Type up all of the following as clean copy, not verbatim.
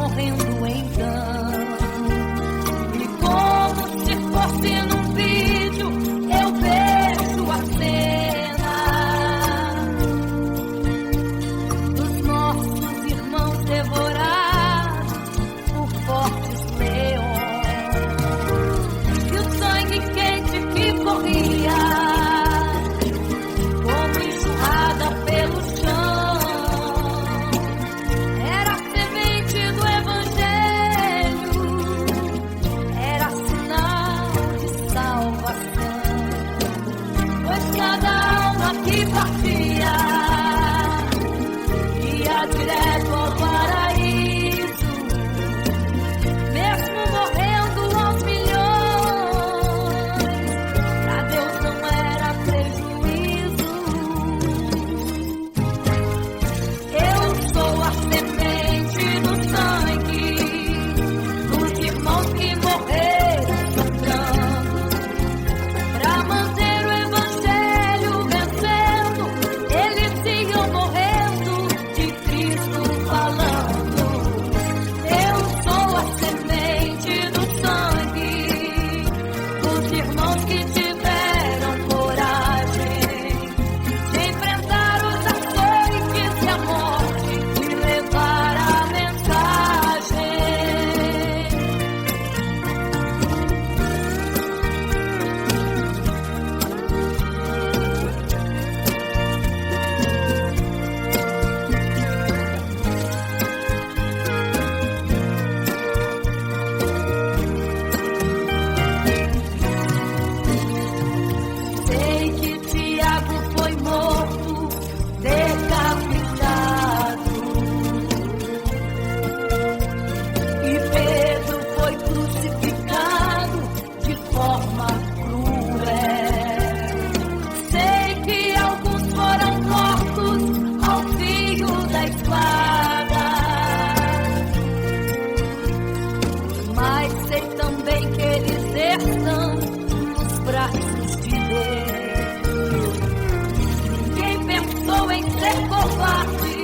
morrendo então. E como se fosse num vídeo, eu vejo a cena dos nossos irmãos devorados por fortes leões. E o sangue quente que corria como enxurrada pelo chão era a semente do Evangelho, era sinal de salvação. Pois cada alma que partia ia direto ao paraíso, mesmo morrendo aos milhões. Pra Deus não era prejuízo. Eu sou a semente do sangue dos irmãos que morreram sofrendo pra manter o Evangelho vencendo. Eles iam morrendo de Cristo falando. Eu sou a semente do sangue dos irmãos que tiveram coragem de enfrentar os açoites e a morte e levar a mensagem. Sei que Tiago foi morto, decapitado, e Pedro foi crucificado de forma cruel. Sei que alguns foram mortos ao fio da espada, mas sei também que eles estão nos braços de Deus. Ninguém pensou em ser covarde,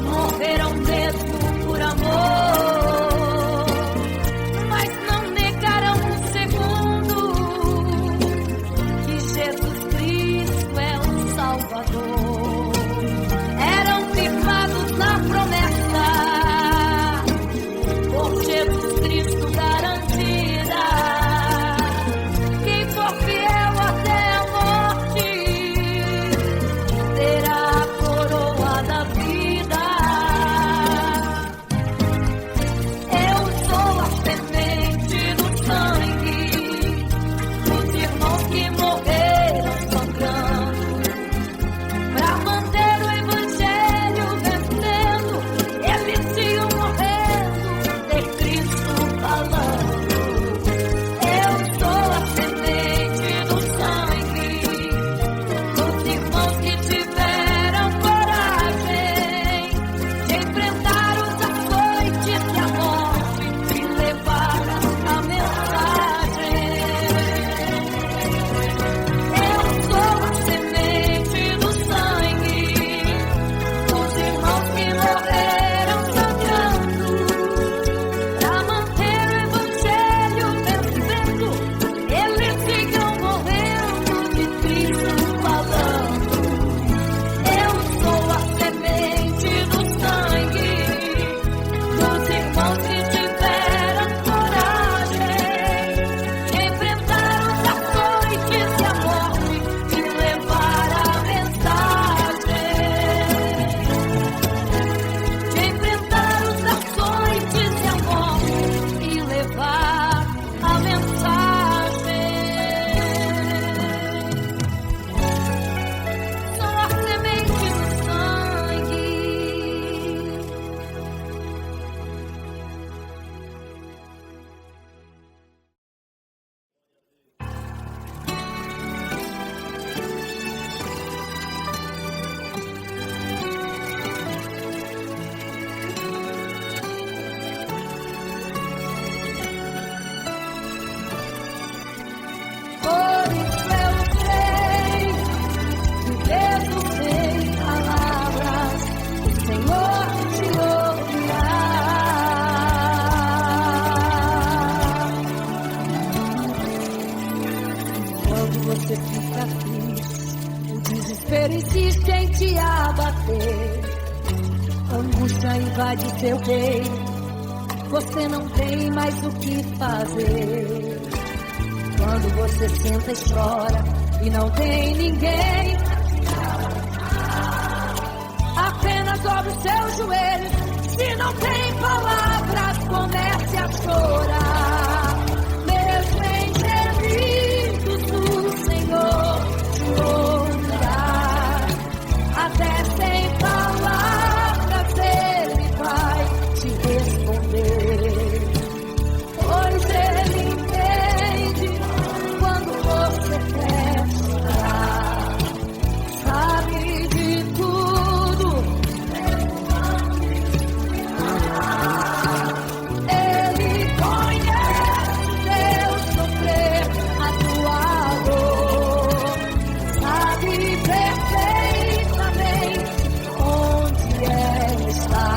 morreram mesmo por amor, mas não negaram um segundo que Jesus Cristo é o Salvador. Eram sonha invade seu peito. Você não tem mais o que fazer. Quando você senta e chora e não tem ninguém, apenas dobre os seus joelhos. Se não tem palavras, comece a chorar. Mesmo em gemidos, o Senhor te ouvirá. Até sem palavras Ele vai te responder. Pois Ele entende quando você quer chorar. Sabe de tudo. Ele conhece teu sofrer, a tua dor. Sabe perfeitamente onde ela está.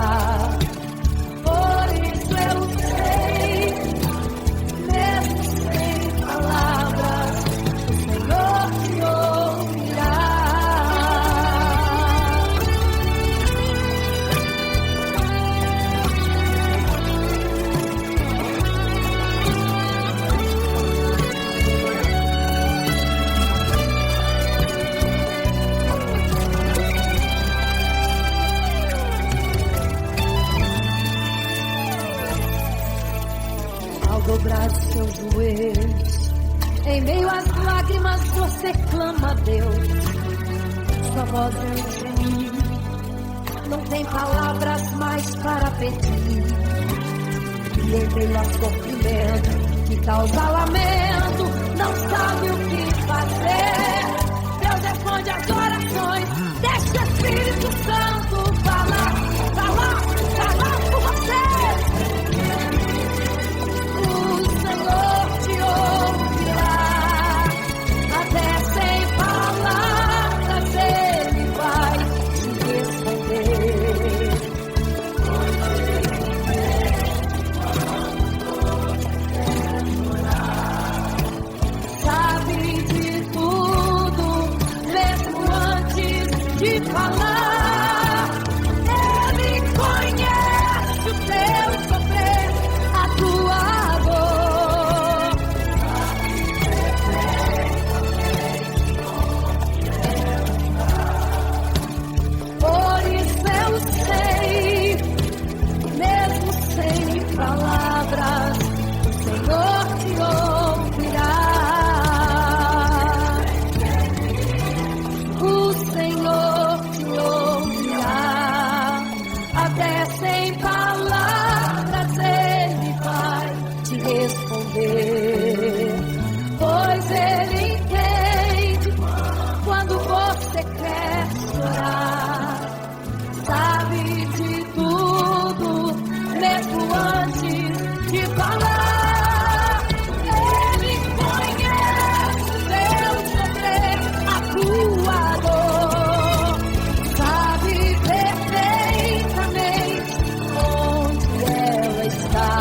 Por isso eu sei, mesmo sem palavras, o Senhor te ouvirá. Ao dobrar os seus joelhos, em meio às lágrimas você clama a Deus. Sua voz é um gemido, não tem palavras mais para pedir. E em meio ao sofrimento que causa lamento, não sabe o que fazer. Deus responde às orações, deixa o Espírito Santo falar por você. O Senhor te ouvirá, até sem palavras Ele vai te responder. Sabe de tudo, mesmo antes de falar. Ele conhece o teu sofrer, a tua dor. Por isso eu sei, mesmo sem palavras, o Senhor te ouvirá. O Senhor te ouvirá. Até sem palavras Ele vai te responder. Pois Ele entende quando você quer chorar. Sabe de tudo, mesmo antes de falar. Ele conhece o teu sofrer, a tua dor. Sabe perfeitamente onde ela está.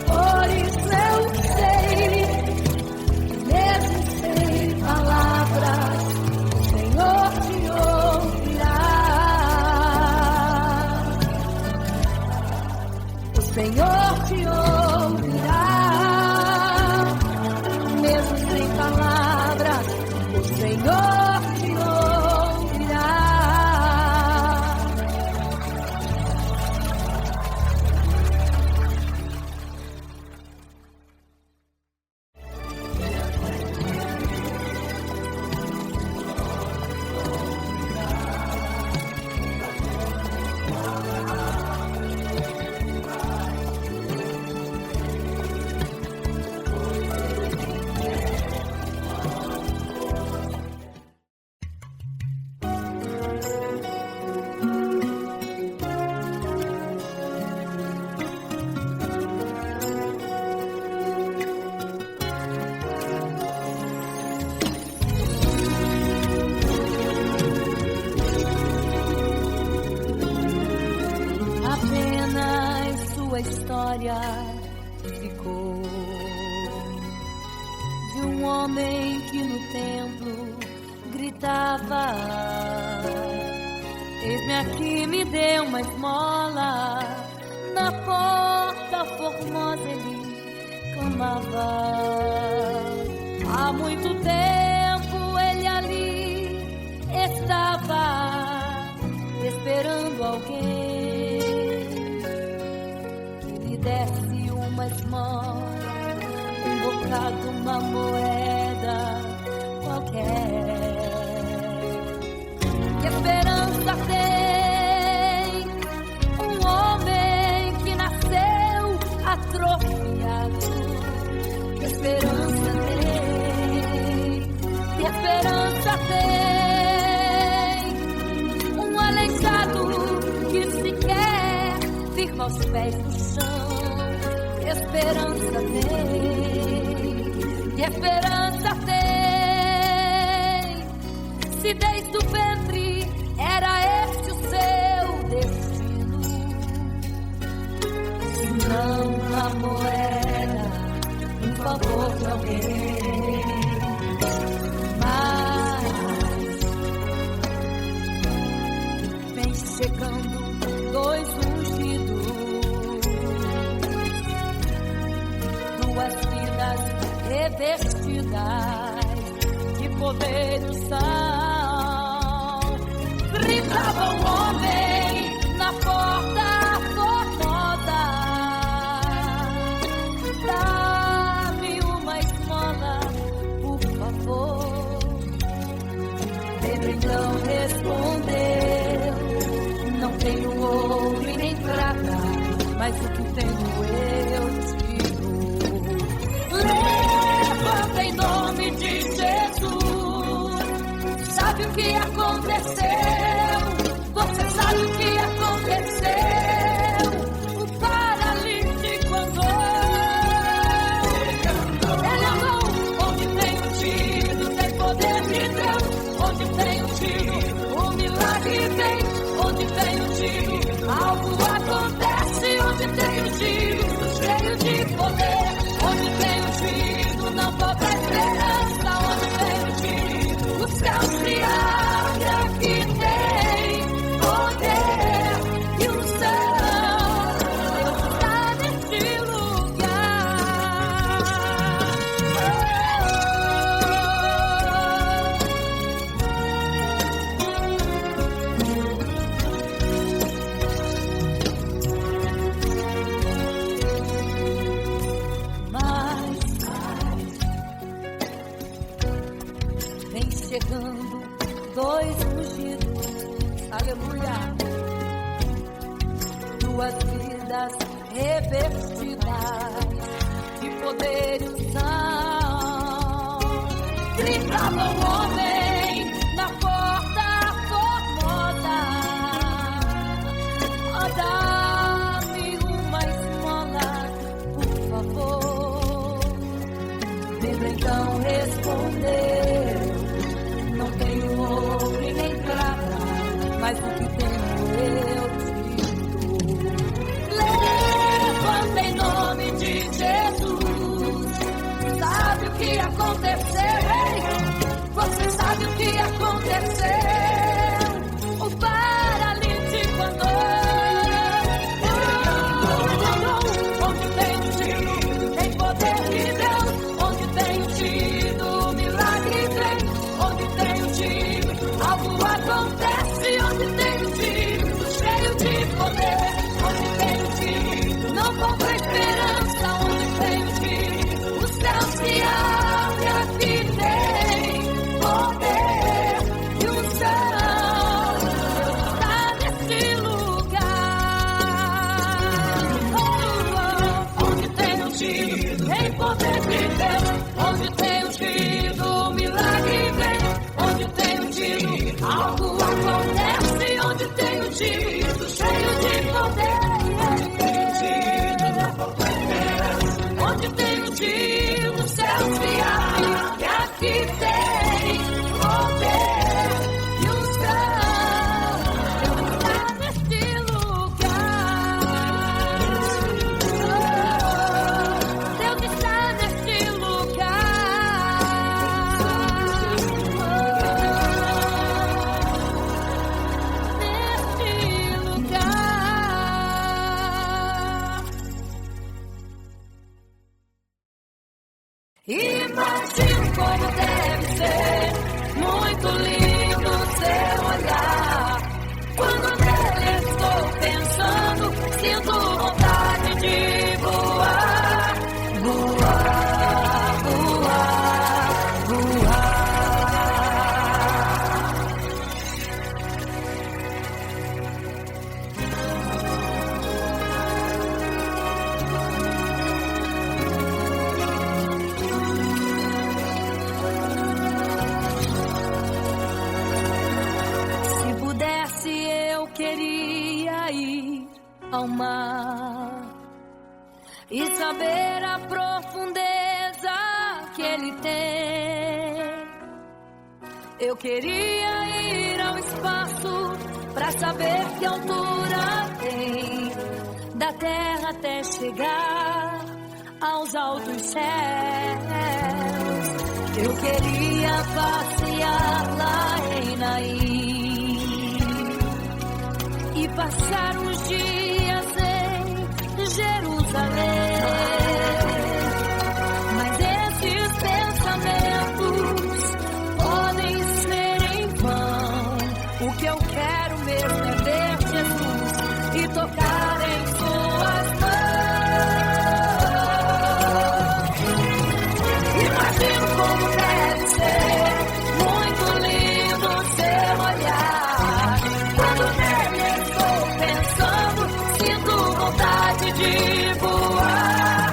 Por isso eu sei, mesmo sem palavras, o Senhor te ouvirá. O Senhor te ouvirá, mesmo sem palavras, o Senhor te ouvirá. história ficou de um homem que no templo gritava: Eis-me aqui, me deu uma esmola, na porta formosa ele clamava. Há muito tempo ele ali estava, esperando alguém que lhe desse uma esmola, um bocado, uma moeda qualquer. Que esperança tem um homem que nasceu atrofiado? Que esperança tem? Que esperança tem um aleijado que sequer firma aos pés no chão? Que esperança tem? Que esperança tem? Se desde o ventre era esse o seu destino, se não a moeda, um favor de alguém. Mas vem chegando dois ungidos, duas vidas revestidas de poder e unção. Gritava o homem na porta formosa: dá-me uma esmola, por favor. Pedro então respondeu: não tenho ouro e nem prata, mas o que tenho eu te dou. Levanta em nome de Jesus. Sabe o que aconteceu? Você sabe o que aconteceu? O paralítico andou. Ele andou onde tem ungido, tem poder de Deus. Onde tem ungido, o milagre vem. Onde tem ungido, algo acontece. Onde tem ungido, cheio de poder. Onde tem ungido, não falta esperança. Onde tem ungido, o céu se abre. Aqui tem poder e unção. Deus está neste lugar. Mas vem chegando dois ungidos, aleluia, duas vidas revestidas de poder e unção. Gritava o homem na porta formosa: dá-me uma esmola, por favor. Pedro então respondeu: não tenho ouro e nem prata, mas o que tenho eu te dou. Levanta em nome de Jesus. Sabe o que aconteceu? Você sabe o que aconteceu? O paralítico andou. Onde tem ungido, tem poder de Deus. Onde tem ungido, o milagre vem. Onde tem ungido, algo acontece. Onde tem ungido, cheio de poder. Onde tem ungido, não falta esperança. Onde tem ungido, o céu se abre. Aqui tem poder e unção. como deve ser. Muito lindo seu olhar. Quando nele estou pensando, sinto vontade de voar, voar, voar, voar. Se pudesse, eu queria ir ao mar e saber a profundeza que ele tem. Eu queria ir ao espaço pra saber que altura tem, da terra até chegar aos altos céus. Eu queria passear lá em Naim e passar uns dias em Jerusalém. Mas esses pensamentos podem ser em vão. O que eu quero mesmo é ver Jesus e tocar em suas mãos. Imagino como deve ser, muito lindo seu olhar. Quando nele estou pensando, sinto vontade de voar,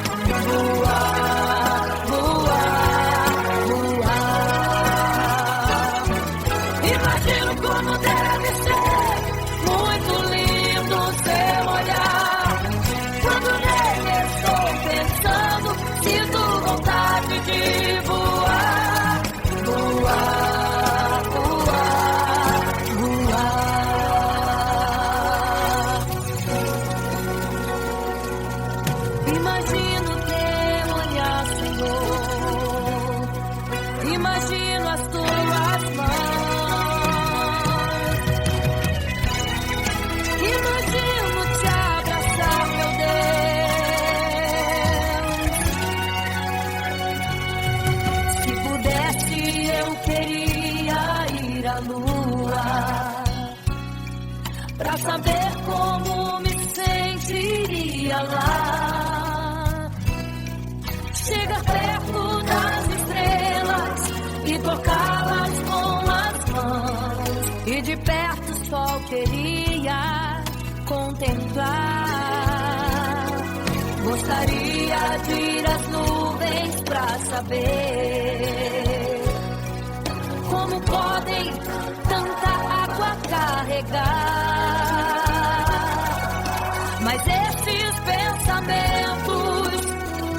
voar, voar, voar. Imagino como deve ser, muito lindo seu olhar. Quando nele estou pensando, sinto vontade de voar, voar, voar, voar. Imagino teu olhar, Senhor. Imagino as tuas mãos. Imagino te abraçar, meu Deus. Se pudesse, eu queria ir à lua pra saber como me sentiria lá. Chegar perto das estrelas e tocá-las com as mãos. E de perto só queria contemplar. Gostaria de ir às nuvens pra saber como podem tanta água carregar. Mas esses pensamentos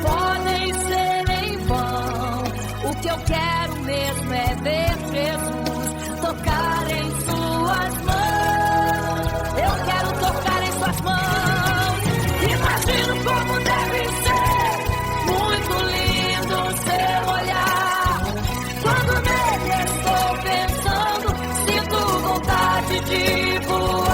podem ser em vão. O que eu quero mesmo é ver Jesus tocar em suas mãos. Eu quero tocar em suas mãos. Imagino como deve ser, muito lindo seu olhar. Quando nele estou pensando, sinto vontade de voar.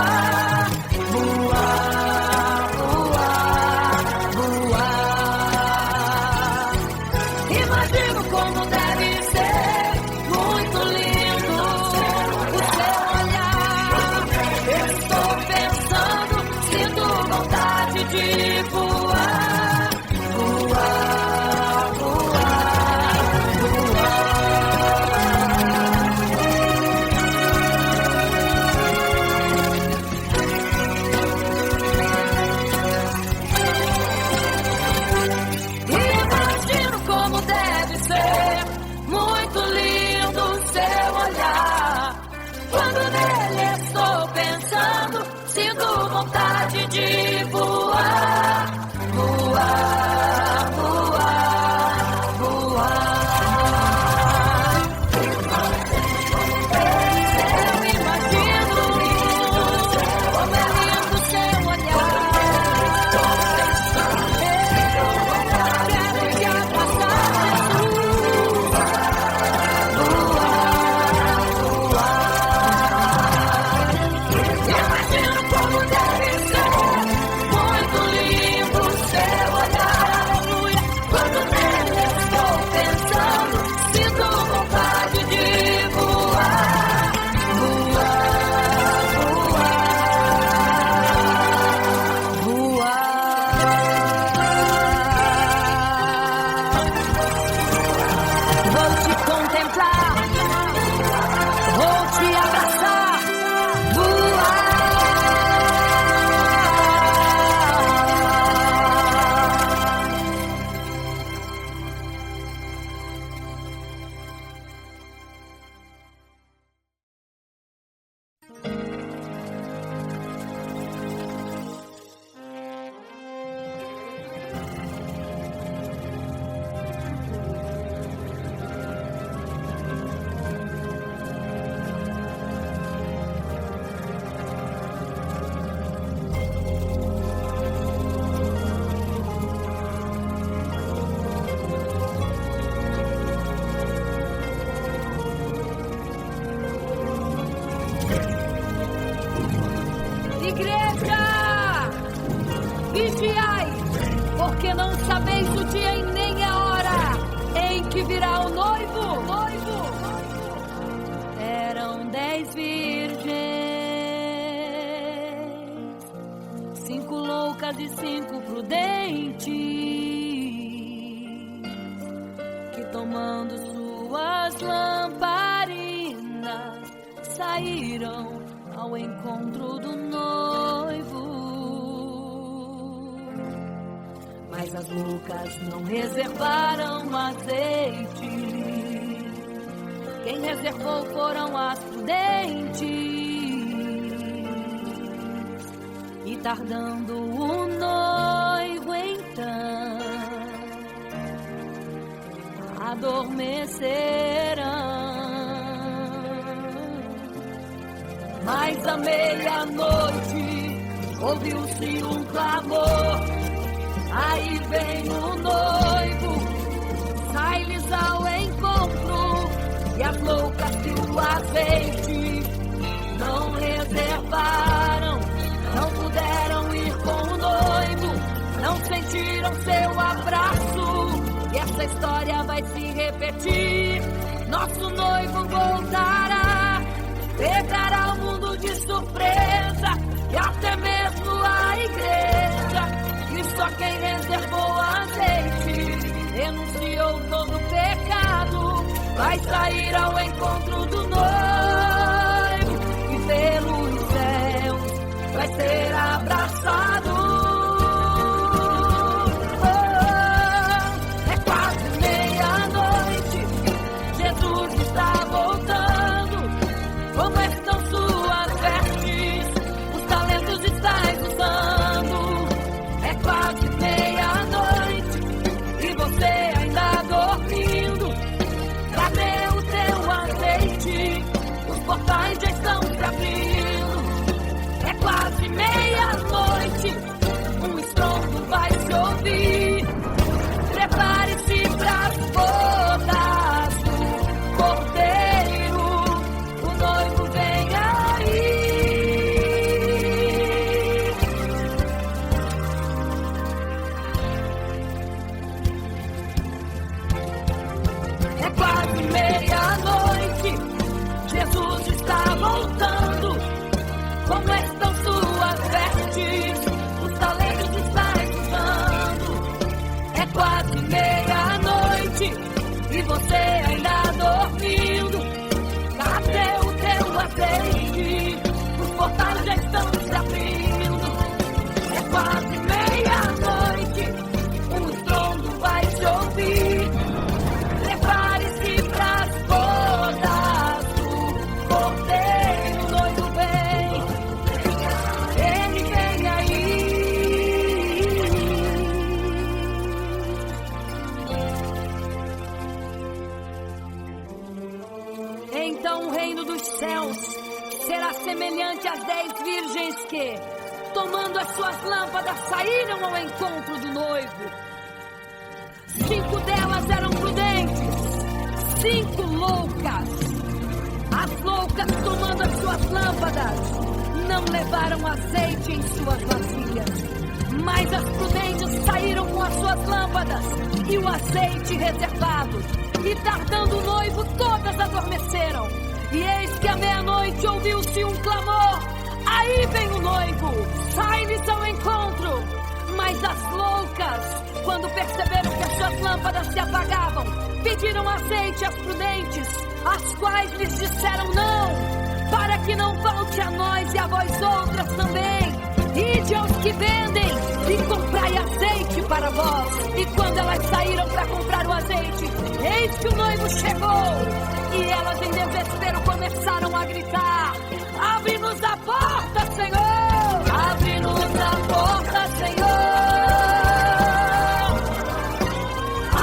Igreja, vigiai, porque não sabeis o dia e nem a hora em que virá o noivo. Eram 10 virgens, 5 loucas e 5 prudentes, que tomando suas lamparinas saíram ao encontro do noivo. Mas as loucas não reservaram azeite. Quem reservou foram as prudentes. E tardando o noivo então, adormecerão. Mas à meia-noite ouviu-se um clamor. Aí vem o noivo, sai-lhes ao encontro. E as loucas e o azeite não reservaram, não puderam ir com o noivo, não sentiram seu abraço. E essa história vai se repetir. Nosso noivo voltará, pegará o mundo de surpresa, e até mesmo a igreja. E só quem reservou azeite, renunciou todo o pecado, vai sair ao encontro do noivo, e pelos céus vai ser abraçado. É quase meia-noite, Jesus está voltando. Como estão suas vestes? Os talentos estáis usando. É quase meia-noite e você ainda dormindo. Cadê o teu azeite? Os portais já estão se abrindo. É quase meia-noite, um estrondo vai se ouvir. Prepare-se pras bodas do Cordeiro, o noivo vem aí. É quase meia-noite, Jesus está voltando. Como estão suas vestes? Os talentos estáis usando. É quase meia-noite e você ainda dormindo. Cadê o teu azeite? Os portais já estão se abrindo. É quase meia-noite, um estrondo vai se ouvir. Prepare-se pras bodas do Cordeiro, o noivo vem. Ele vem aí. Então o reino dos céus será semelhante às 10 virgens que, tomando as suas lâmpadas, saíram ao encontro do noivo. 5 delas eram prudentes, 5 loucas. As loucas, tomando as suas lâmpadas, não levaram azeite em suas vasilhas. Mas as prudentes saíram com as suas lâmpadas e o azeite reservado. E tardando o noivo, todas adormeceram. E eis que à meia-noite ouviu-se um clamor. Aí vem o noivo, sai-lhes ao encontro. Mas as loucas, quando perceberam que as suas lâmpadas se apagavam, pediram azeite às prudentes, as quais lhes disseram não, para que não falte a nós e a vós outras também. Ide aos que vendem e comprai azeite para vós. E quando elas saíram para comprar o azeite, eis que o noivo chegou. E elas em desespero começaram a gritar: abre-nos a porta, Senhor! Abre-nos a porta, Senhor!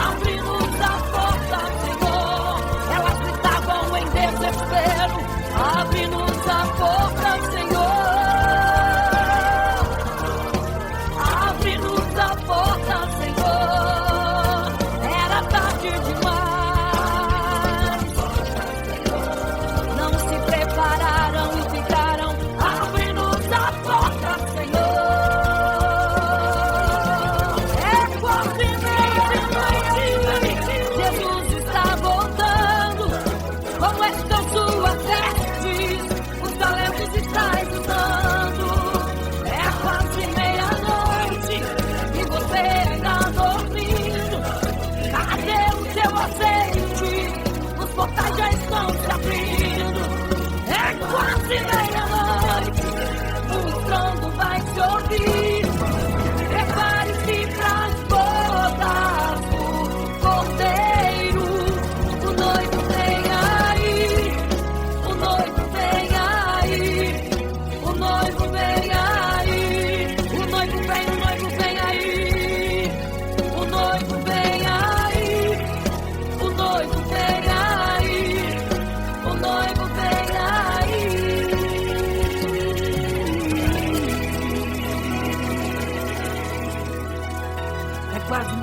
Abre-nos a porta, Senhor! Elas gritavam em desespero: abre-nos a porta, Senhor! Abre-nos a porta, Senhor! Era tarde demais. Não se prepararam e ficaram: abre-nos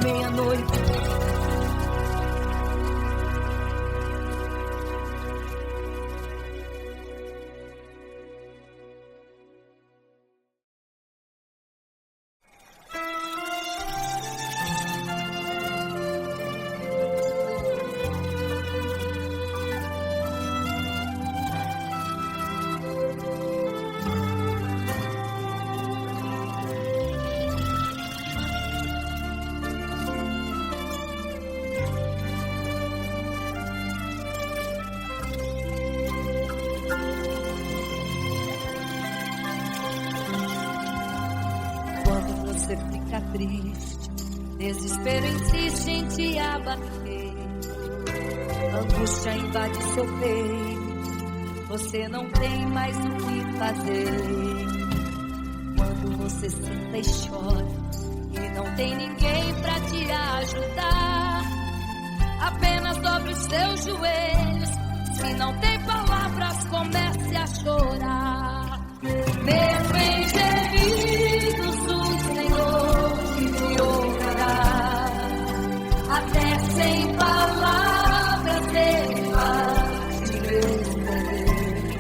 meia-noite. Você fica triste, desespero insiste em te abater, angústia invade seu peito, você não tem mais o que fazer. Quando você senta e chora e não tem ninguém pra te ajudar, apenas dobre os seus joelhos. Se não tem palavras, comece a chorar. Mesmo em gemidos, o Senhor te ouvirá. Até sem palavras Ele vai te responder,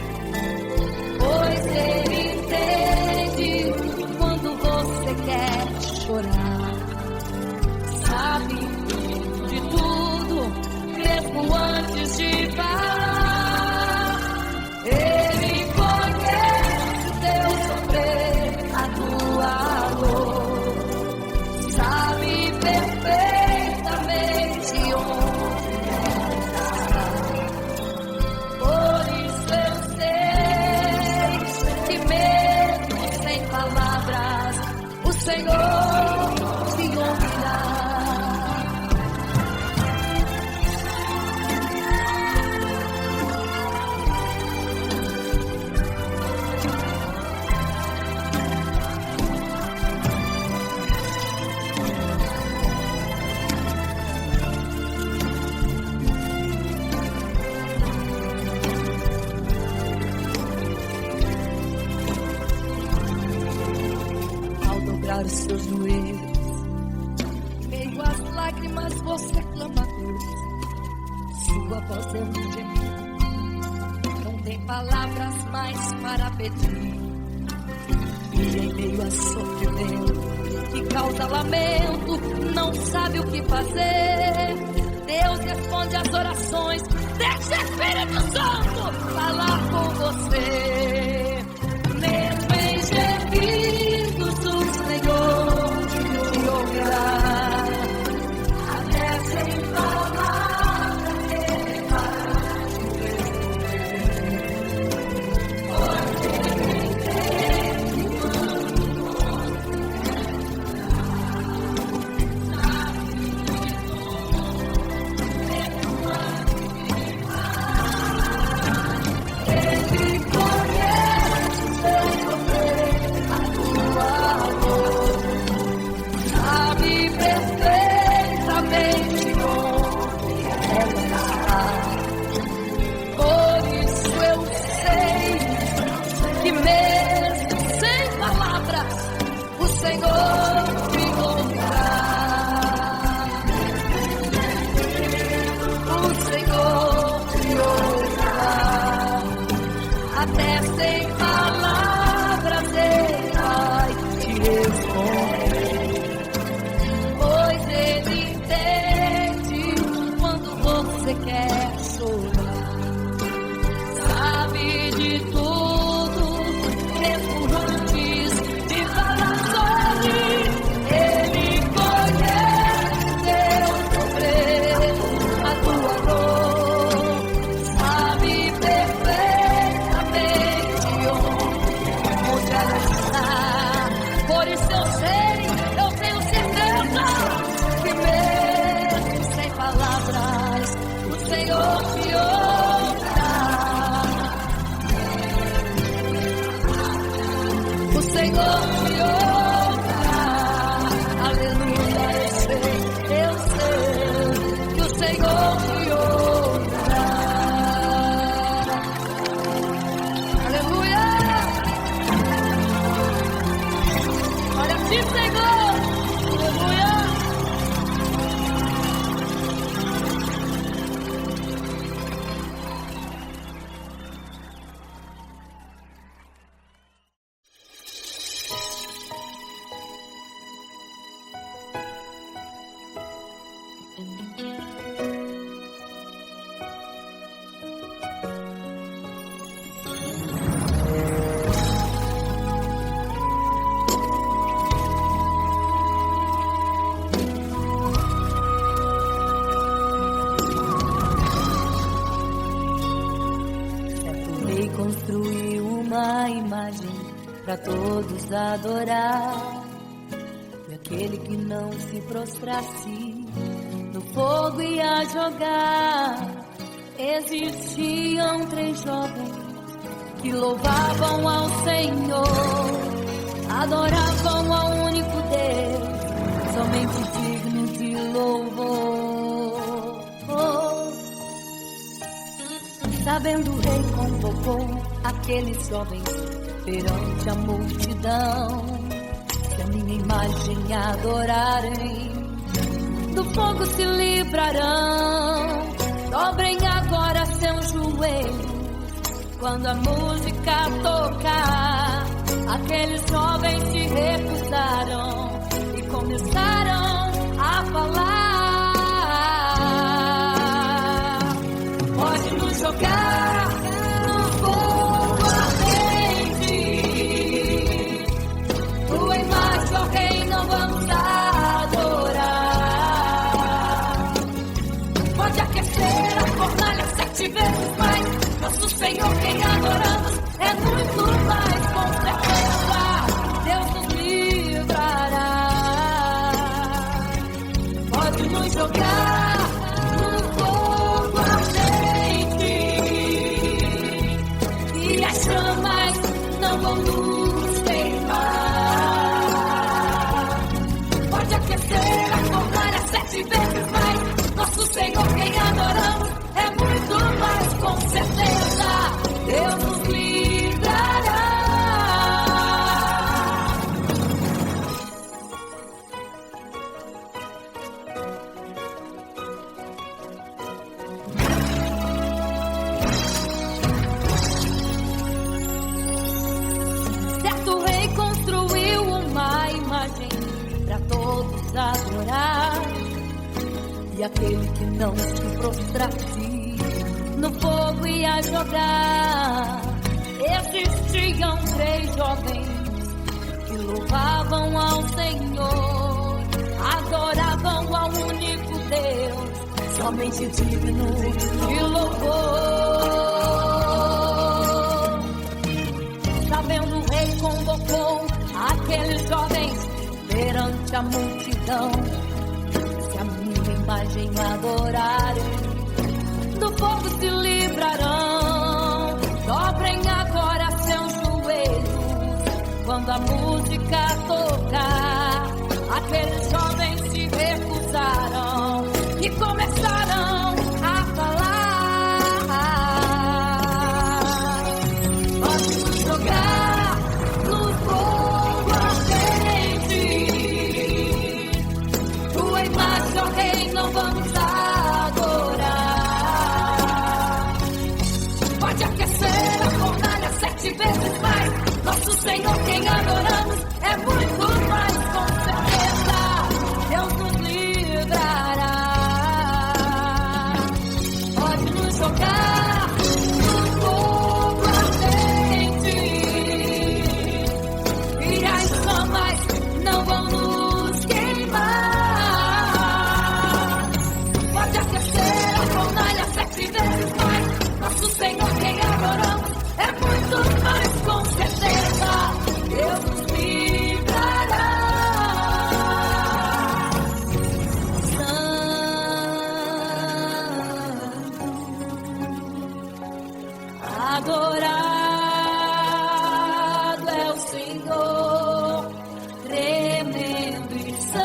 pois Ele entende quando você quer chorar. Sabe de tudo, mesmo antes de falar. Ele conhece o teu sofrer, a tua dor. Sabe perfeitamente onde está. Por isso eu sei que mesmo sem palavras, o Senhor te ouvirá. Os seus joelhos, em meio às lágrimas você clama a Deus. Sua voz é um gemido, não tem palavras mais para pedir. E em meio a sofrimento que causa lamento, não sabe o que fazer. Deus responde às orações, deixa o Espírito Santo falar com você. Mesmo em gemidos, o Senhor te ouvirá. Até sem palavras Ele vai te responder, pois Ele entende Ele conhece o teu sofrer, a tua dor. Sabe perfeitamente onde ela está. Por isso eu sei que mesmo sem palavras, o Senhor te ouvirá. O Senhor te ouvirá. Até sem palavras Ele vai te responder, pois Ele entende quando você quer chorar. Sabe de tudo, mesmo antes de falar sobre. Ele conhece teu sofrer, a tua dor. Sabe perfeitamente onde ela está. Por isso eu sei, eu tenho certeza que mesmo sem palavras, o Senhor te ouvirá. O Senhor te ouvirá. Aleluia, eu sei que o Senhor te ouvirá. Aleluia. Olha aqui, Senhor. Aleluia. para todos adorar. E aquele que não se prostrasse no fogo ia jogar. Existiam 3 jovens que louvavam ao Senhor, adoravam ao único Deus, somente digno de louvor. Sabendo o rei convocou aqueles jovens perante a multidão, que a minha imagem adorarem, do fogo se livrarão. Dobrem agora seus joelhos quando a música tocar. Aqueles jovens se recusaram e começaram a falar. Pode nos jogar no fogo ardente, tua imagem, ó Rei, não vamos adorar. Pode aquecer a fornalha 7 vezes mais. Nosso Senhor, quem adoramos, é muito mais, com certeza Deus nos livrará. Pode nos jogar no fogo ardente, e as chamas não vão nos queimar. Pode aquecer a fornalha 7 vezes mais. Nosso Senhor, quem adoramos, é muito mais, com certeza Deus nos livrará. Certo rei construiu uma imagem para todos adorar, e aquele que não se prostrasse no fogo ia jogar. Existiam 3 jovens que louvavam ao Senhor, adoravam ao único Deus, somente digno de louvor. Sabendo o rei convocou aqueles jovens perante a multidão, se a minha imagem adorarem, do fogo se livrarão. Dobrem agora seus joelhos quando a música tocar. Aqueles jovens se recusaram e começaram a falar. Pode nos jogar no fogo ardente, tua imagem, ó Rei, não vamos adorar. Pode aquecer a fornalha 7 vezes mais. Nosso Senhor, quem adoramos, é muito mais, com certeza Deus nos livrará. Pode nos jogar no fogo ardente, e as chamas não vão nos queimar. Pode aquecer a fornalha 7 vezes mais. Nosso Senhor, quem adoramos, é muito mais, com certeza Deus nos livrará. Adorado é o Senhor, tremendo e santo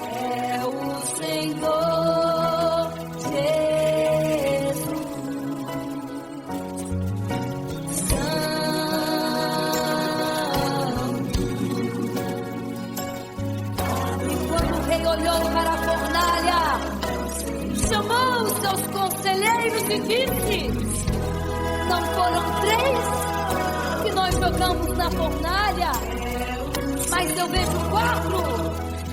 é o Senhor Jesus. E quando o rei olhou para a fornalha, chamou os seus conselheiros e disse: não foram 3 que nós jogamos na fornalha, mas eu vejo 4,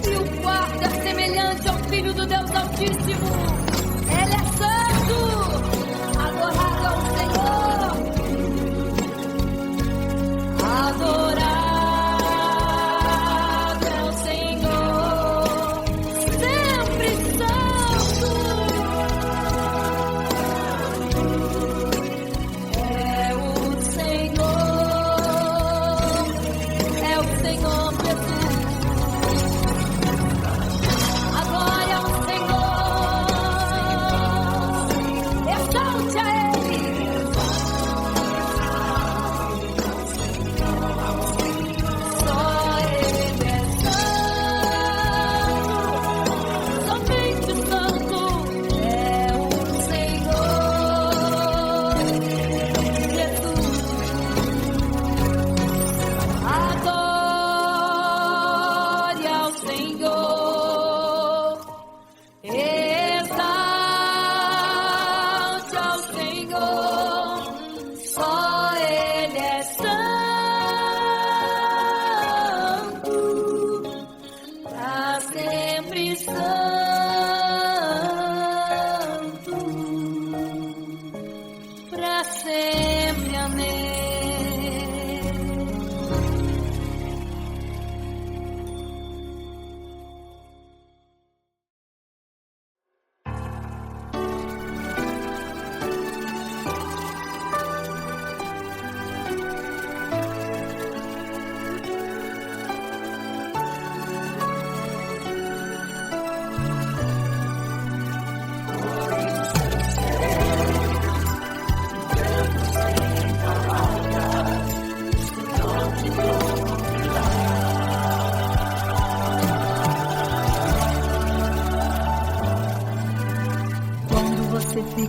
e o 4 é semelhante ao Filho do Deus Altíssimo. Ele é santo, adorado ao Senhor, adorado é o Senhor, sempre santo.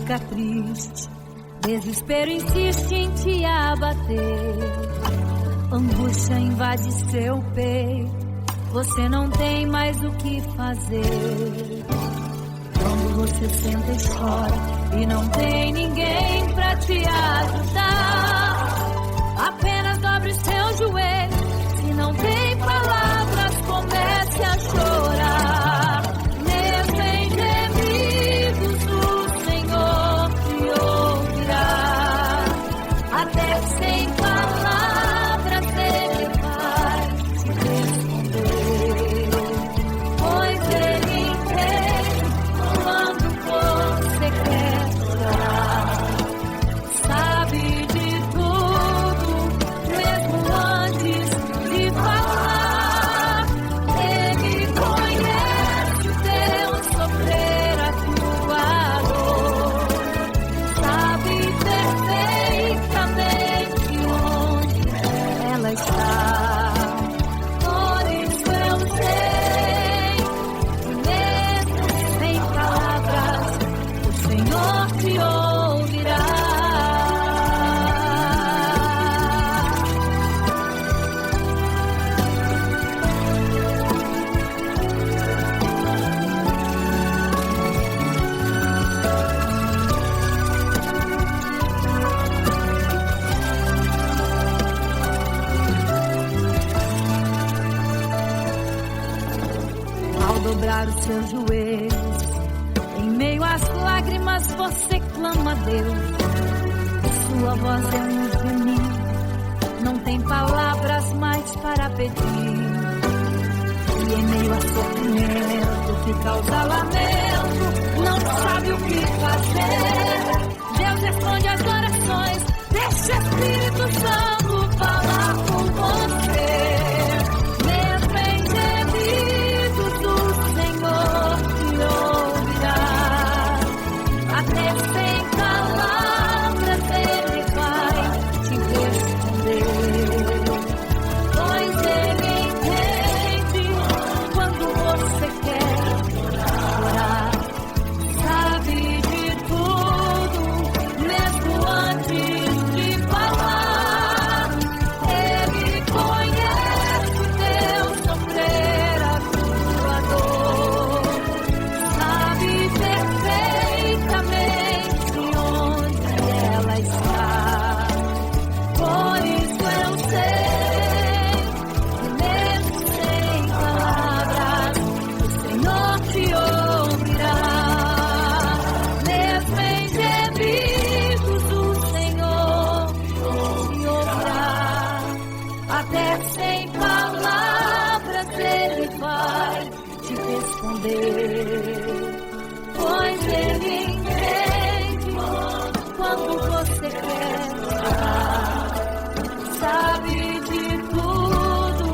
fica triste, desespero insiste em te abater, angústia invade seu peito, você não tem mais o que fazer. Quando você senta e chora e não tem ninguém pra te ajudar, apenas dobre seu joelho. Se não tem palavras, comece a chorar. Mesmo em gemidos, o Senhor te ouvirá. Até sem palavras, Ele vai te responder. Pois Ele entende quando você quer chorar. Sabe de tudo, mesmo antes de falar. Ele conhece o teu sofrer, a tua dor. Sabe perfeitamente onde ela está. Por isso eu sei que mesmo sem palavras, o Senhor te ouvirá. Ao dobrar os seus joelhos, em meio às lágrimas você clama a Deus. Sua voz é um gemido, não tem palavras mais para pedir. E em meio a sofrimento que causa lamento, não sabe o que fazer. Deus responde às orações, deixa o Espírito Santo falar com você. Mesmo em gemidos, o Senhor te ouvirá. Até sem palavras, Ele vai te responder. Pois Ele entende quando você quer chorar. Sabe de tudo, mesmo antes de falar. Ele conhece o teu sofrer, a tua dor. Sabe perfeitamente onde ela está. Por isso eu sei que mesmo sem palavras, o Senhor te ouvirá. Mesmo em gemidos, o Senhor te ouvirá. Até sem palavras, Ele vai te responder. Pois Ele entende quando você quer chorar. Sabe de tudo,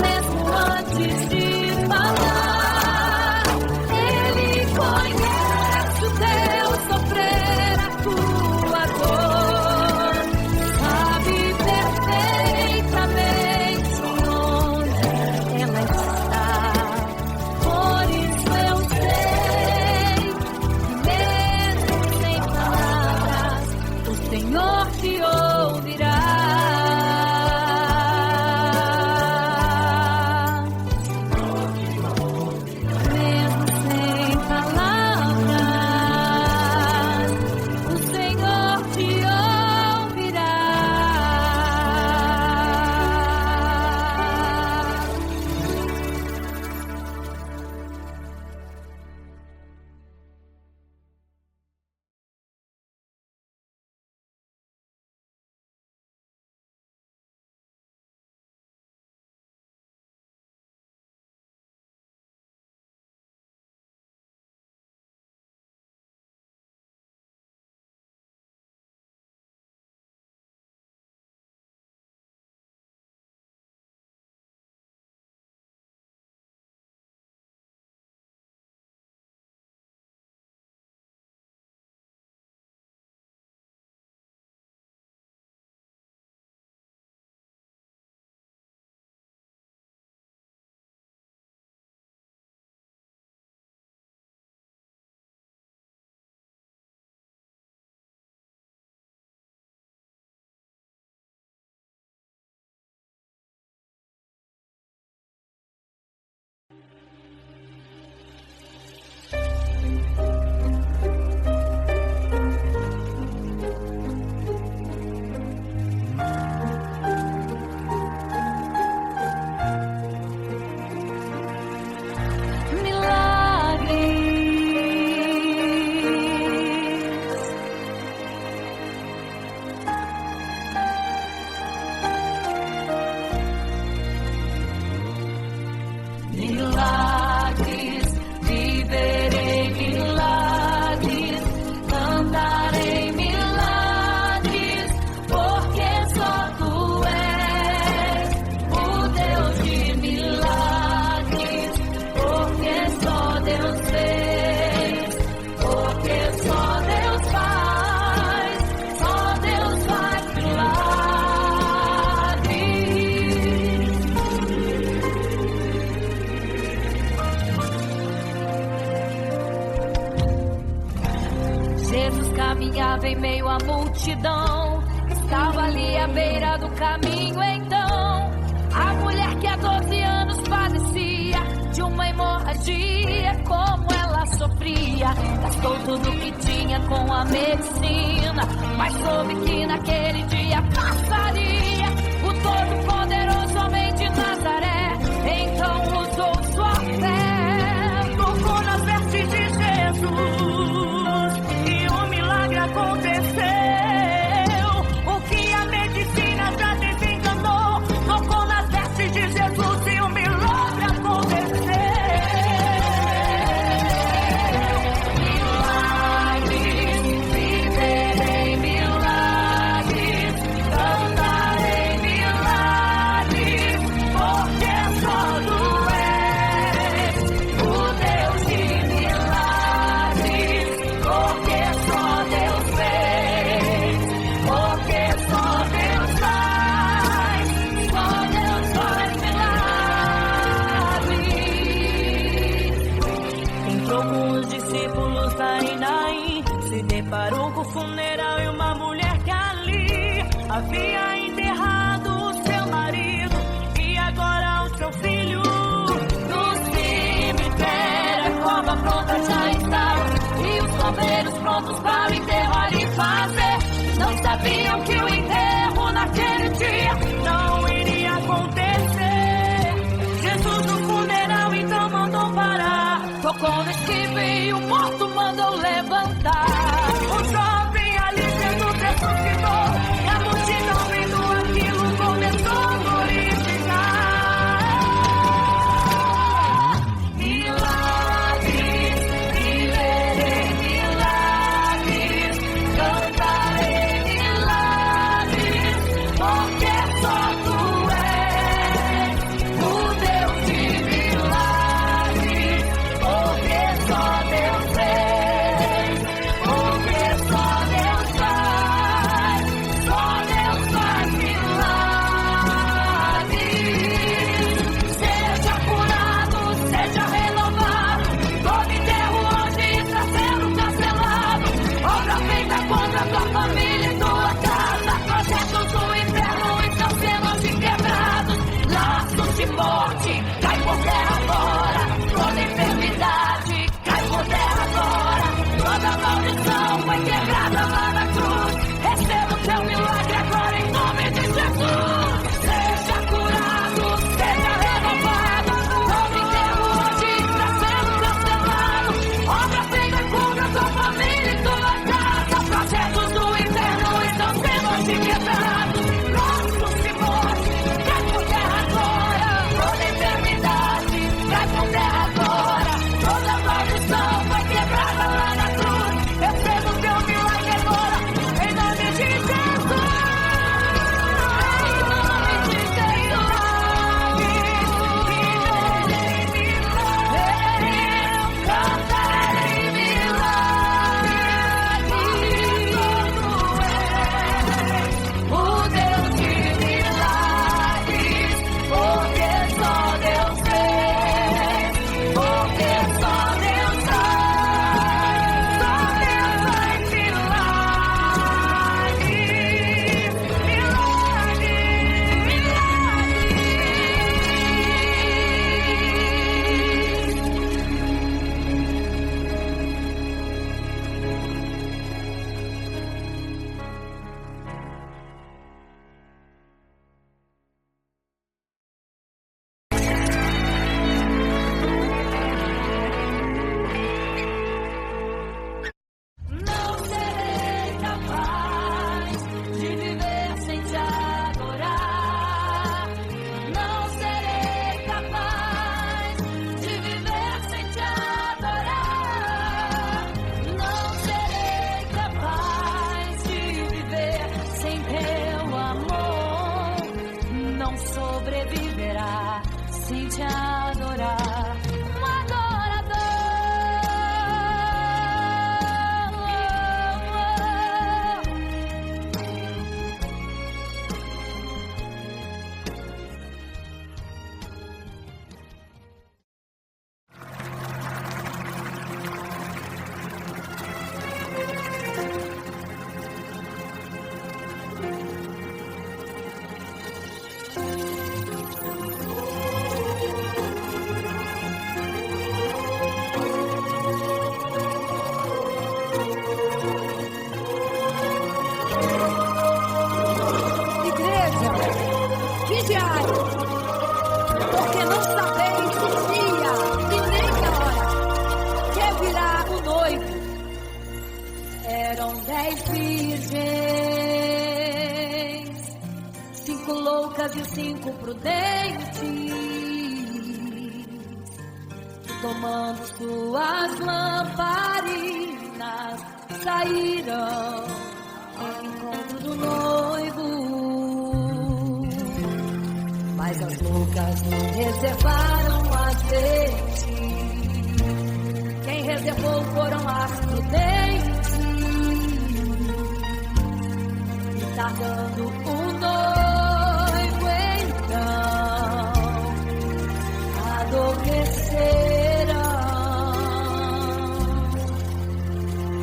mesmo antes de falar. Ele conhece o teu sofrer, a tua dor. Sabe perfeitamente onde ela está. Por isso eu sei que mesmo sem palavras, o Senhor te ouvirá. meio à multidão. Estava ali à beira do caminho então a mulher que há 12 anos padecia de uma hemorragia. Como ela sofria, gastou tudo que tinha com a medicina, mas soube que naquele dia passaria o todo-poderoso homem de Nazaré. Então usou sua fé, tocou nas vestes de Jesus e um milagre aconteceu. O que a medicina já desenganou, tocou nas vestes de Jesus e um milagre aconteceu. Milagres, viverei milagres, cantarei milagres, porque só tu és o Deus de milagres, porque só Deus fez, porque só Deus faz milagres. Entrou com os discípulos aí Naim, se deparou com o funeral e uma mulher que ali havia enterrado o seu marido e agora o seu filho. No cemitério a cova pronta já estava e os bombeiros prontos para o enterro ali fazer. Não sabiam que o enterro naquele dia não iria acontecer. Jesus no funeral então mandou parar, tocou no esquivo e o morto mandou levantar. O jovem ali Jesus ressuscitou e a multidão vendo aquilo começou a glorificar. Milagres, viverei milagres, cantarei milagres, porque só tu és o Deus de milagres, porque só Deus fez, porque só Deus faz milagres. Seja curado, seja renovado, todo enterro hoje está sendo cancelado. Obra feita contra tua família e tua casa, projetos do inferno estão sendo hoje quebrados. Laços de morte, cai por terra agora, toda enfermidade, cai por terra agora, toda maldição foi quebrada lá na cruz. Receba o teu milagre agora em nome de Jesus. Seja curado, seja renovado, todo enterro hoje está sendo cancelado. Obra feita contra tua família e tua casa, projetos do inferno estão sendo hoje quebrados. Laços de morte, cai por terra agora, toda enfermidade, cai por terra agora, toda maldição foi quebrada lá na cruz. Receba o teu milagre agora, em nome de Jesus. Em nome de Jesus. Viverei milagres, cantarei milagres, o Deus de milagres, porque só Deus fez, porque só Deus faz Não serei capaz de viver sem te adorar. Não serei capaz de viver sem te adorar. Não serei capaz de viver sem teu amor. Não sobreviverá sem te adorar. Um adorador. loucas e os 5 prudentes, tomando suas lamparinas, saíram ao encontro do noivo. Mas as loucas não reservaram azeite. Quem reservou foram as prudentes, e tardando o noivo então adormeceram.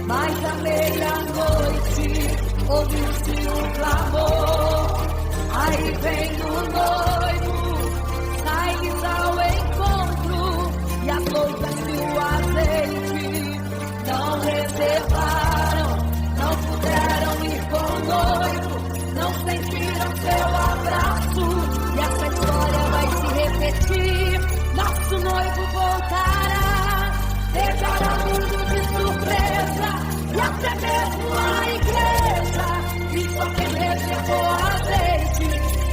Mas à meia-noite ouviu-se um clamor, aí vem o noivo, sai-lhes ao encontro, e as loucas e o azeite não reservaram, não puderam ir com o noivo, não sentiram seu abraço, e essa história vai se repetir. Nosso noivo voltará, pegará o mundo de surpresa, e até mesmo a igreja, e só quem reservou azeite,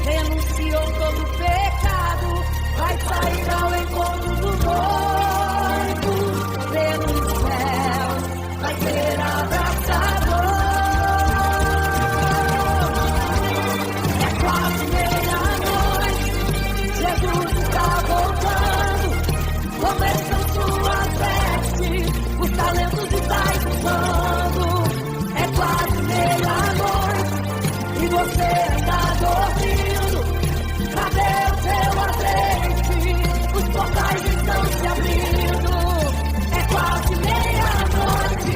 renunciou todo pecado, vai sair ao encontro do noivo, vê nos céus, vai ser abraçador. É quase meia-noite, Jesus está voltando, começam suas vestes, os talentos estáis usando. É quase meia-noite e você está dormindo. Cadê o seu azeite? Os portais estão se abrindo. É quase meia-noite,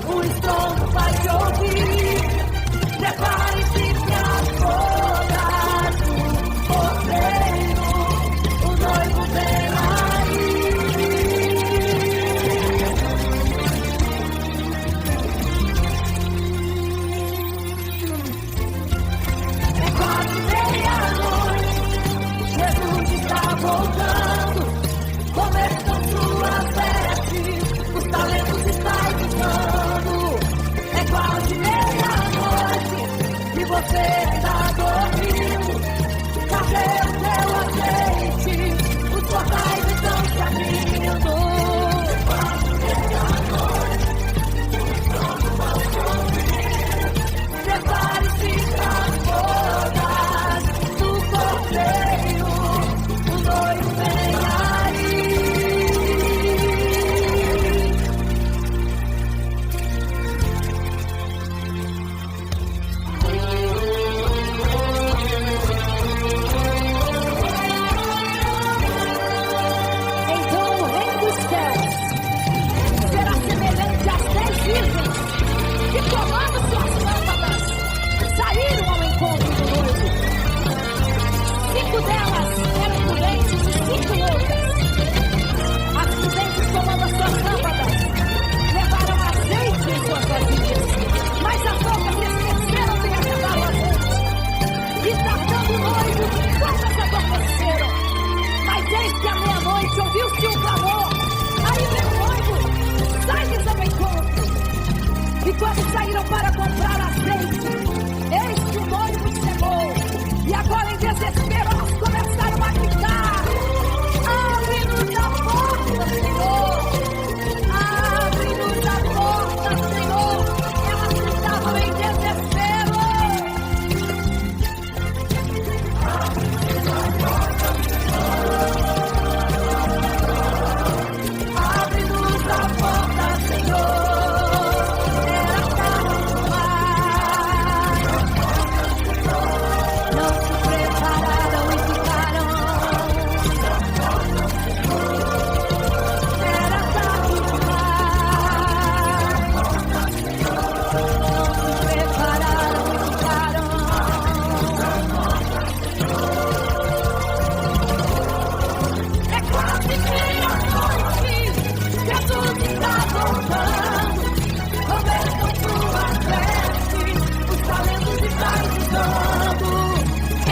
o estrondo vai te ouvir. Prepare-se que as bodas do cordeiro, o noivo vem aí. É quase meia-noite, Jesus está voltando, começam suas vestes, os talentos estão usando. É quase meia-noite e você está dormindo. Cadê o seu azeite? Os portais estão se abrindo. É quase meia-noite, o estrondo vai te ouvir. Prepare-se para as bodas do cordeiro, o noivo vem aí. Então o reino dos céus será semelhante às 10 virgens que, tomando suas lâmpadas, saíram ao encontro do noivo. 5 delas eram prudentes e 5 loucas. As prudentes, tomando as suas lâmpadas, levaram azeite em suas vasilhas, mas as loucas esqueceram de levar o azeite. E tardando o noivo, todas adormeceram. Mas eis que à meia-noite ouviu-se um clamor, aí vem o noivo, sai-lhes ao encontro. E quando saíram para comprar azeite, eis que o noivo chegou. E agora em desespero elas começaram a gritar: abre-nos a porta, Senhor! Abre-nos a porta, Senhor! Elas gritavam em desespero. Abre-nos a porta, Senhor! Era tarde demais. Não se prepararam e ficaram. Era tarde demais. Não se prepararam e ficaram. É quase meia-noite, Jesus está voltando. Começam suas vestes, os talentos estão usando. É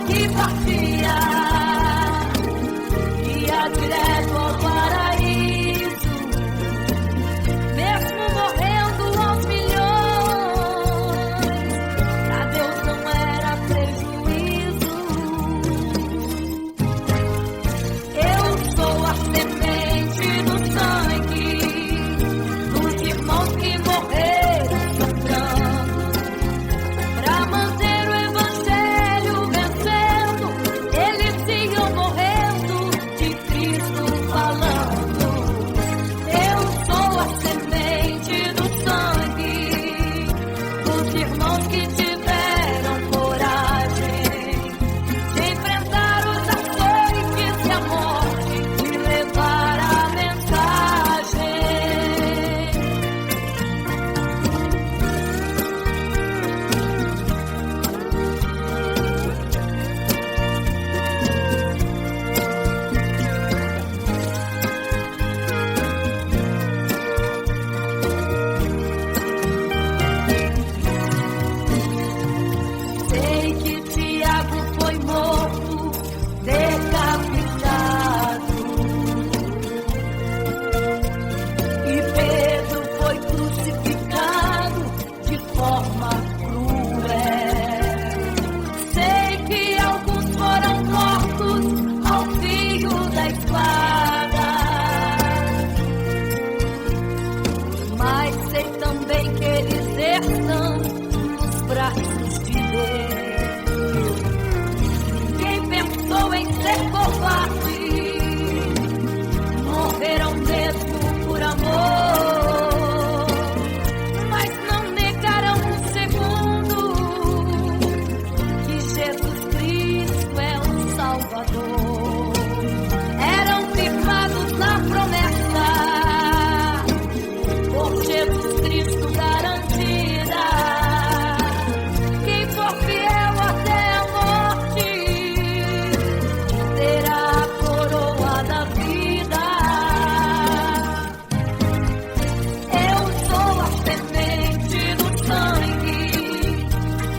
que partia, ia direto ao paraíso, mesmo morrendo aos milhões, pra Deus não era prejuízo. Eu sou a semente do sangue dos irmãos que morreram sangrando, pra manter o evangelho vencendo. Eles iam morrendo de Cristo falando. Eu sou a semente do sangue dos irmãos que tiveram coragem de enfrentar os açoites e a morte e levar a mensagem. Sei que Tiago foi morto, decapitado, e Pedro foi crucificado de forma cruel. Sei que alguns foram mortos ao fio da espada, mas sei também que eles estão nos braços de Deus. Quem pensou em ser covarde, morreram mesmo por amor, mas não negaram um segundo que Jesus Cristo é o Salvador. Eram firmados na promessa, por Jesus Cristo garantida. Quem for fiel até a morte terá a coroa da vida. Eu sou a semente do sangue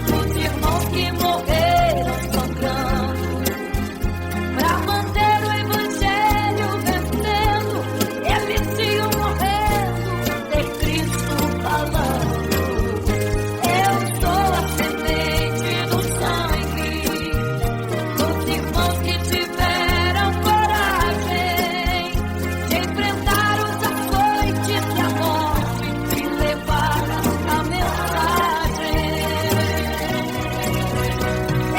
dos irmãos que morreram sangrando, pra manter o evangelho vencendo. Eles iam morrendo de Cristo falando. Eu sou a semente do sangue dos irmãos que tiveram coragem de enfrentar os açoites e a morte e levar a mensagem.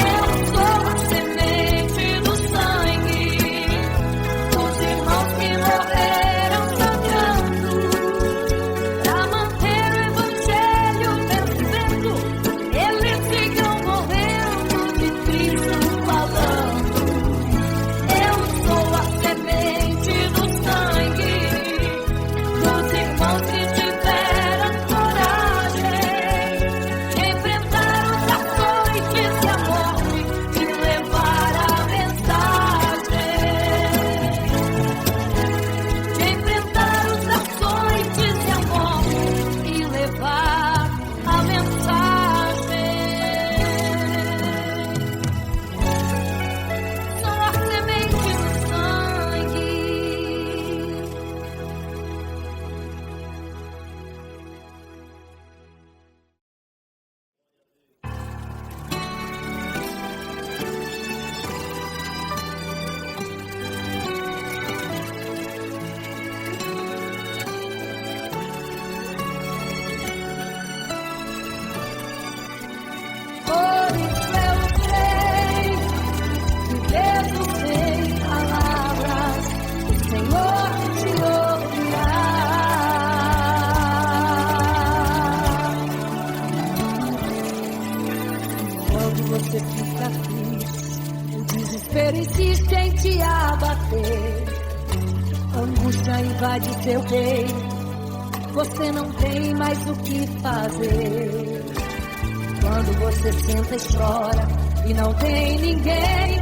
Eu sou a semente do sangue dos irmãos que morreram sangrando, pra manter o evangelho vencendo. Eles ficam morrendo de Cristo falando. Eu sou a semente do sangue dos irmãos que tiveram coragem de enfrentar os açoites e a morte e levar a mensagem. De enfrentar os açoites e a morte e levar a mensagem. Sou a semente do sangue. Por isso eu creio que mesmo sem palavras o Senhor te ouvirá. Quando você fica triste, o desespero insiste em te abater, angústia invade seu peito, você não tem mais o que fazer. Quando você senta e chora e não tem ninguém,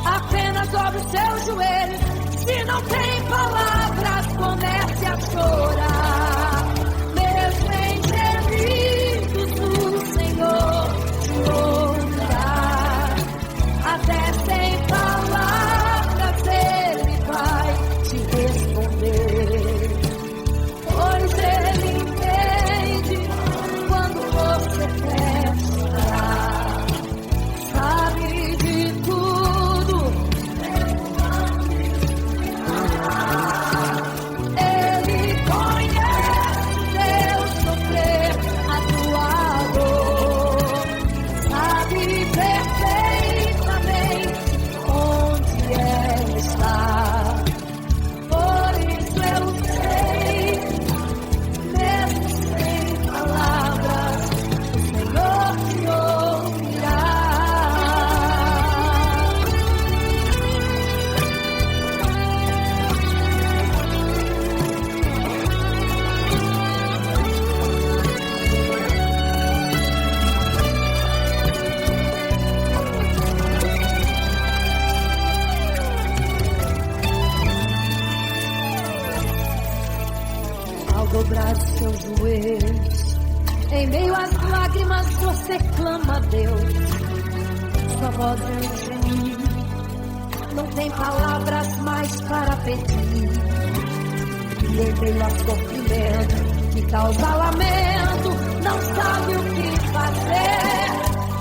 apenas dobre os seus joelhos. Se não tem palavras, comece a chorar. Mesmo em gemidos, o Senhor te ouve. vez, em meio às lágrimas, você clama a Deus. Sua voz é um gemido, não tem palavras mais para pedir. E em meio ao sofrimento que causa lamento, não sabe o que fazer.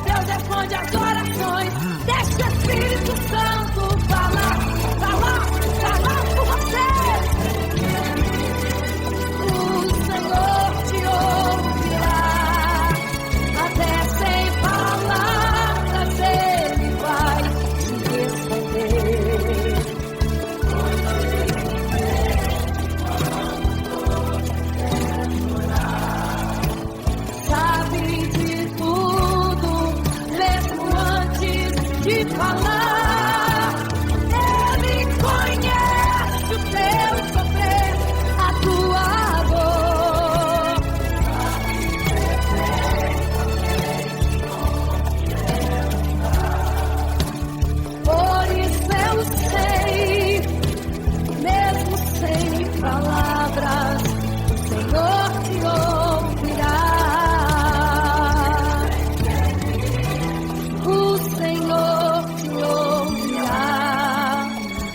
Deus responde as orações, deixa o Espírito Santo falar por você. O Senhor te ouvirá, até sem palavras Ele vai te responder. Sabe de tudo, mesmo antes de falar. Ele conhece o teu sofrer, a tua dor. Por isso eu sei, mesmo sem palavras, o Senhor te ouvirá. O Senhor te ouvirá,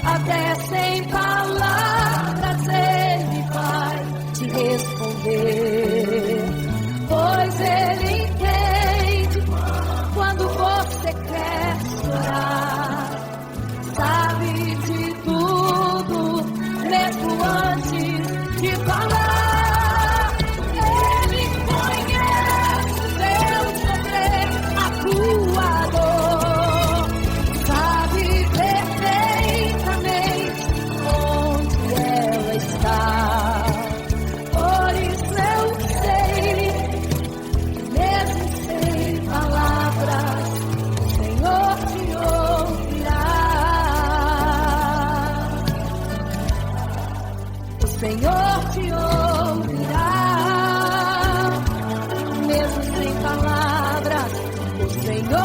até sem palavras Ele vai te responder. Pois Ele entende quando você quer chorar. Sabe de tudo, mesmo antes de falar. Ele conhece o teu sofrer, a tua dor. Sabe perfeitamente onde ela está. Por isso eu sei, mesmo sem palavras, o Senhor te ouvirá. O Senhor te ouvirá, mesmo sem palavras, o Senhor